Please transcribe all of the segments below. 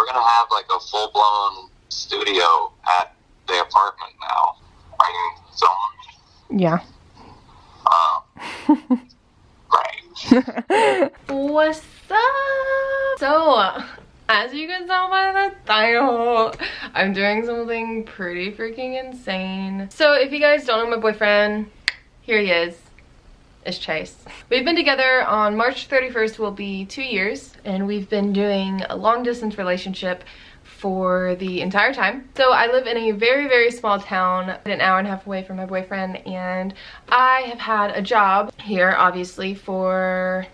we're gonna have like a full-blown studio at the apartment now. So yeah. Right. What's up? So, as you can tell by the title, I'm doing something pretty freaking insane. So if you guys don't know my boyfriend, here he is. It's Chase. We've been together on March 31st will be 2 years, and we've been doing a long distance relationship for the entire time. So I live in a very, very small town, an hour and a half away from my boyfriend, and I have had a job here, obviously, for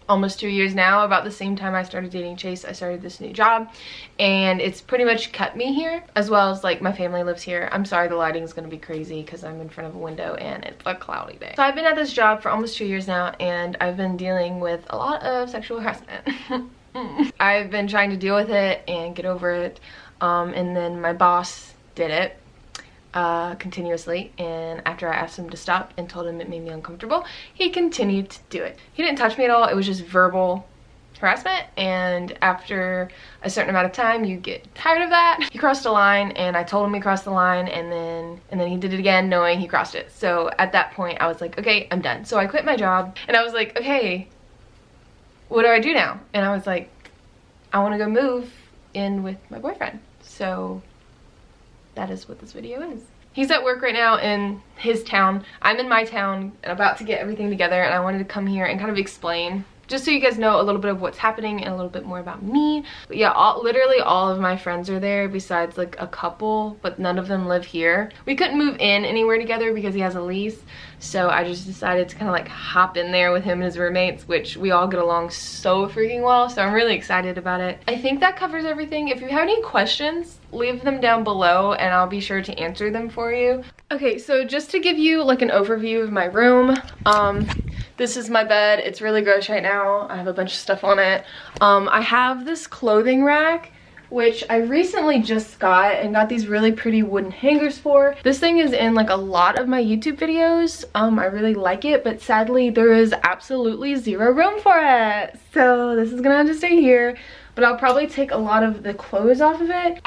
almost 2 years now. About the same time I started dating Chase, I started this new job, and it's pretty much kept me here, as well as like my family lives here. I'm sorry the lighting is going to be crazy because I'm in front of a window and it's a cloudy day. So I've been at this job for almost 2 years now, and I've been dealing with a lot of sexual harassment. I've been trying to deal with it and get over it, and then my boss did it continuously, and after I asked him to stop and told him it made me uncomfortable, he continued to do it. He didn't touch me at all. It was just verbal harassment, and after a certain amount of time you get tired of that. He crossed a line, and I told him he crossed the line, and then he did it again knowing he crossed it. So at that point I was like, okay, I'm done. So I quit my job, and I was like, okay, what do I do now? And I was like, I want to go move in with my boyfriend. So that is what this video is. He's at work right now in his town. I'm in my town and about to get everything together, and I wanted to come here and kind of explain, just so you guys know a little bit of what's happening and a little bit more about me. But yeah, literally all of my friends are there besides like a couple, but none of them live here. We couldn't move in anywhere together because he has a lease, so I just decided to kind of like hop in there with him and his roommates, which we all get along so freaking well, so I'm really excited about it. I think that covers everything. If you have any questions, leave them down below and I'll be sure to answer them for you. Okay, so just to give you like an overview of my room, this is my bed. It's really gross right now. I have a bunch of stuff on it. I have this clothing rack, which I recently just got and got these really pretty wooden hangers for. This thing is in like a lot of my YouTube videos. I really like it, but sadly there is absolutely zero room for it. So this is gonna have to stay here, but I'll probably take a lot of the clothes off of it.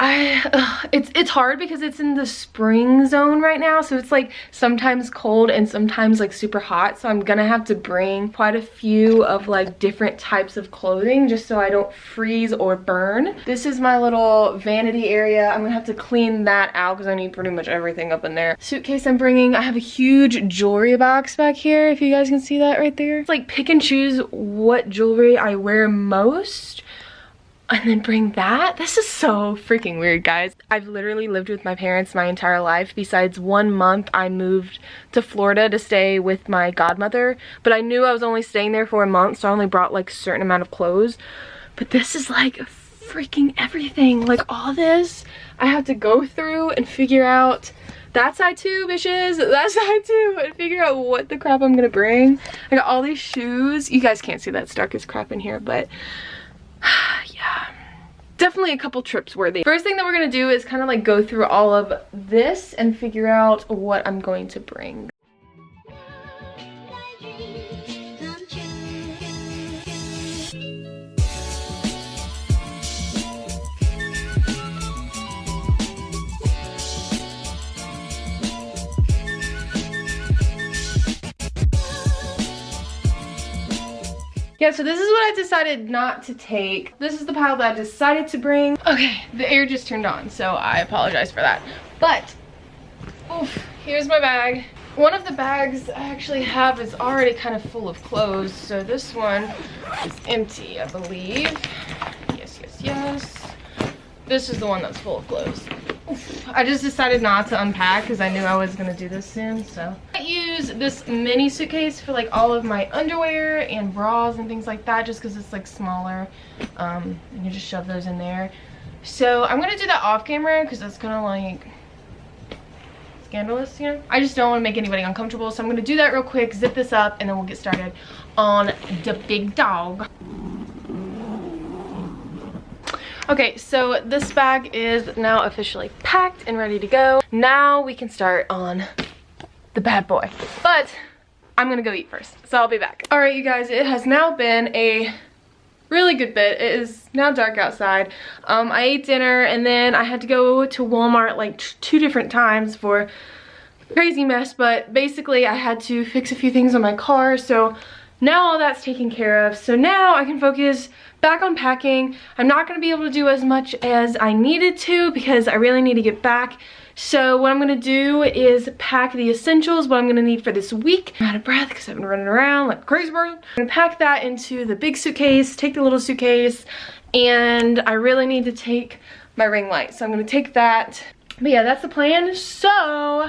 It's hard because it's in the spring zone right now, so it's like sometimes cold and sometimes like super hot, so I'm gonna have to bring quite a few of like different types of clothing just so I don't freeze or burn. This is my little vanity area. I'm gonna have to clean that out because I need pretty much everything up in there. Suitcase I'm bringing, I have a huge jewelry box back here, if you guys can see that right there. It's like pick and choose what jewelry I wear most, and then bring that. This is so freaking weird, guys. I've literally lived with my parents my entire life. Besides 1 month, I moved to Florida to stay with my godmother, but I knew I was only staying there for a month, so I only brought like a certain amount of clothes. But this is like freaking everything. Like all this, I have to go through and figure out that side too, bitches, that side too, and figure out what the crap I'm gonna bring. I got all these shoes. You guys can't see that, it's dark as crap in here, but yeah, definitely a couple trips worthy. First thing that we're gonna do is kind of like go through all of this and figure out what I'm going to bring. Yeah, so this is what I decided not to take. This is the pile that I decided to bring. Okay, the air just turned on, so I apologize for that. But, oof, here's my bag. One of the bags I actually have is already kind of full of clothes, so this one is empty, I believe. Yes, yes, yes. This is the one that's full of clothes. Oof. I just decided not to unpack because I knew I was gonna do this soon, so. I use this mini suitcase for like all of my underwear and bras and things like that, just because it's like smaller. And you just shove those in there. So I'm gonna do that off camera because that's kind of like scandalous, you know? I just don't want to make anybody uncomfortable, so I'm gonna do that real quick, zip this up, and then we'll get started on the big dog. Okay, so this bag is now officially packed and ready to go. Now we can start on the bad boy. But I'm gonna go eat first, so I'll be back. All right, you guys, it has now been a really good bit. It is now dark outside. I ate dinner and then I had to go to Walmart like 2 different times for a crazy mess, but basically I had to fix a few things on my car, so now all that's taken care of. So now I can focus back on packing. I'm not going to be able to do as much as I needed to because I really need to get back. So what I'm going to do is pack the essentials, what I'm going to need for this week. I'm out of breath because I've been running around like a crazy person. I'm going to pack that into the big suitcase, take the little suitcase, and I really need to take my ring light. So I'm going to take that. But yeah, that's the plan. So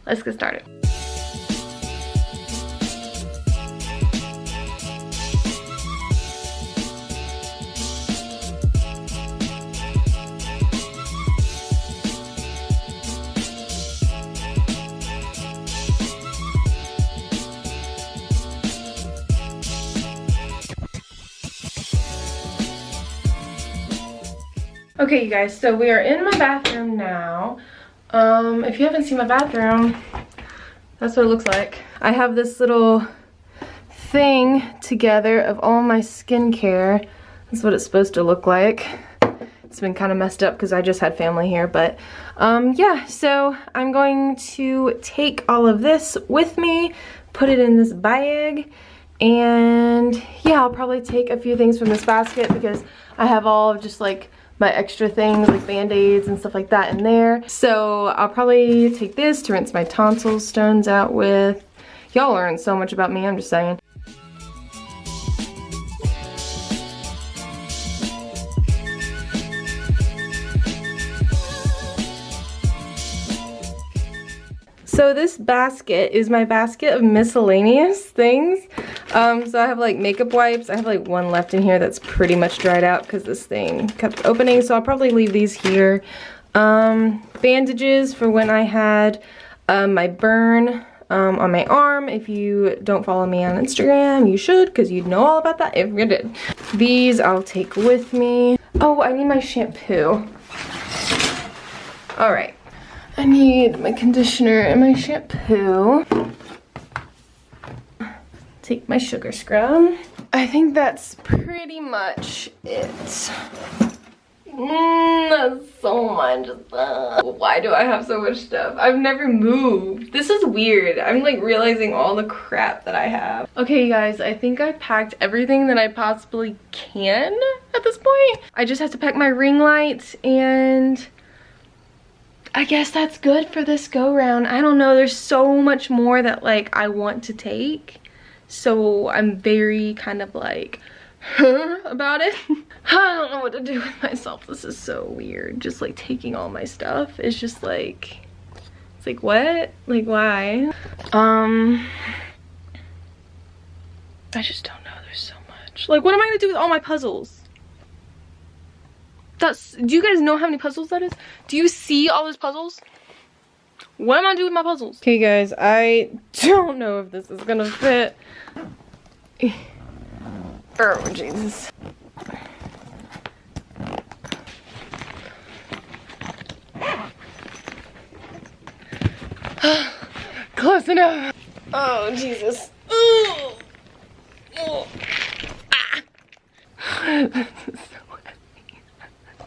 let's get started. Okay, you guys, so we are in my bathroom now. If you haven't seen my bathroom, that's what it looks like. I have this little thing together of all my skincare. That's what it's supposed to look like. It's been kind of messed up because I just had family here, but yeah, so I'm going to take all of this with me, put it in this bag, and yeah, I'll probably take a few things from this basket because I have all of just like my extra things like band-aids and stuff like that in there. So I'll probably take this to rinse my tonsil stones out with. Y'all learn so much about me, I'm just saying. So this basket is my basket of miscellaneous things. So I have like makeup wipes. I have like one left in here that's pretty much dried out because this thing kept opening. So I'll probably leave these here. Bandages for when I had my burn on my arm. If you don't follow me on Instagram, you should, because you'd know all about that if you did. These I'll take with me. Oh, I need my shampoo. All right. I need my conditioner and my shampoo. Take my sugar scrub. I think that's pretty much it. That's so much stuff. Why do I have so much stuff? I've never moved. This is weird. I'm like realizing all the crap that I have. Okay, you guys, I think I packed everything that I possibly can at this point. I just have to pack my ring light and I guess that's good for this go round. I don't know, there's so much more that like I want to take. So I'm very kind of like about it. I don't know what to do with myself. This is so weird. Just like taking all my stuff is just like, it's like what? Like why? I just don't know, there's so much. Like what am I gonna do with all my puzzles? Do you guys know how many puzzles that is? Do you see all those puzzles? What am I gonna do with my puzzles? Okay guys, I don't know if this is gonna fit. Oh Jesus. Close enough. Oh Jesus. Oh. Oh. Ah. This is so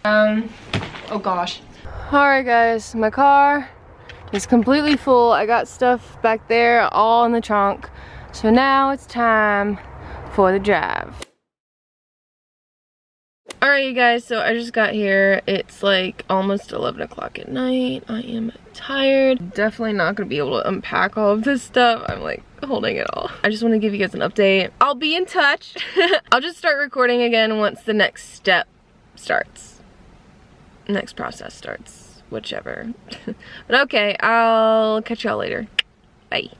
oh gosh. Alright guys, my car is completely full. I got stuff back there all in the trunk. So now it's time for the drive. Alright you guys, so I just got here. It's like almost 11 o'clock at night. I am tired. Definitely not going to be able to unpack all of this stuff. I'm like holding it all. I just want to give you guys an update. I'll be in touch. I'll just start recording again once the next step starts. Next process starts, whichever. But okay, I'll catch y'all later. Bye.